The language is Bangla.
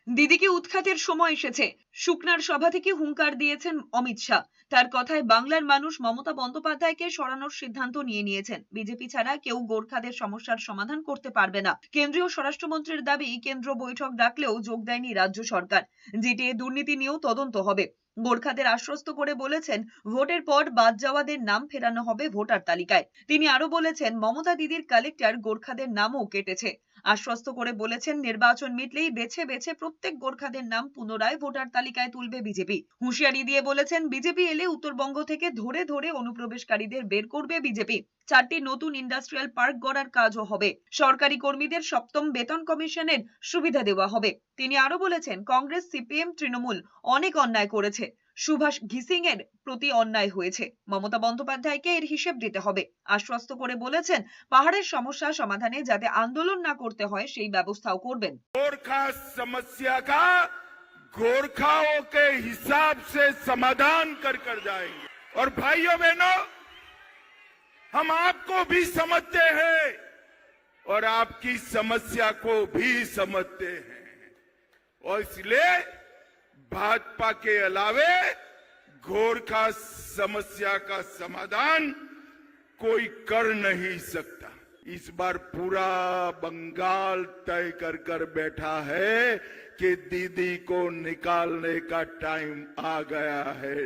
দিদিকে উৎখাতের সময় এসেছে। শুকনার সভা থেকে হুঙ্কার দিয়েছেন অমিত শাহ। তার কথায় বাংলার মানুষ মমতা বন্দ্যোপাধ্যায়কে সরানোর সিদ্ধান্ত নিয়েছেন। বিজেপি ছাড়া কেউ গোর্খাদের সমস্যার সমাধান করতে পারবে না। কেন্দ্রীয় স্বরাষ্ট্রমন্ত্রীর দাবি, কেন্দ্র বৈঠক ডাকলেও যোগ দেয়নি রাজ্য সরকার। জিটিএ দুর্নীতি নিয়েও তদন্ত হবে। গোর্খাদের আশ্বস্ত করে বলেছেন, ভোটের পর বাদ যাওয়াদের নাম ফেরানো হবে ভোটার তালিকায়। তিনি আরো বলেছেন, মমতা দিদির কালেক্টর গোর্খাদের নামও কেটেছে। আশ্বস্ত করে বলেছেন, নির্বাচন মিটলেই বেছে বেছে প্রত্যেক গোর্খাদের নাম পুনরায় ভোটার তালিকায় তুলবে বিজেপি। হুঁশিয়ারি দিয়ে বলেছেন, বিজেপি এলে উত্তরবঙ্গ থেকে ধরে ধরে অনুপ্রবেশকারীদের বের করবে বিজেপি। 4টি নতুন ইন্ডাস্ট্রিয়াল পার্ক গড়ার কাজও হবে। সরকারি কর্মীদের 7ম বেতন কমিশনের সুবিধা দেওয়া হবে। তিনি আরো বলেছেন, কংগ্রেস, সিপিএম, তৃণমূল অনেক অন্যায় করেছে। সুভাষ ঘিসিং এর প্রতি অন্যায় হয়েছে। মমতা বন্দ্যোপাধ্যায়কে এর হিসেব দিতে হবে। আশ্বস্ত করে বলেছেন, পাহাড়ের সমস্যা সমাধানে যাতে আন্দোলন না করতে হয় সেই ব্যবস্থাও করবেন। गोरखा समस्या का गोरखाओं के हिसाब से समाधान कर जाएंगे। और भाइयों बहनों, हम आपको भी समझते हैं और आपकी समस्या को भी समझते हैं, और इसलिए भाजपा के अलावे गोरखा समस्या का समाधान कोई कर नहीं सकता। इस बार पूरा बंगाल तय कर बैठा है कि दीदी को निकालने का टाइम आ गया है।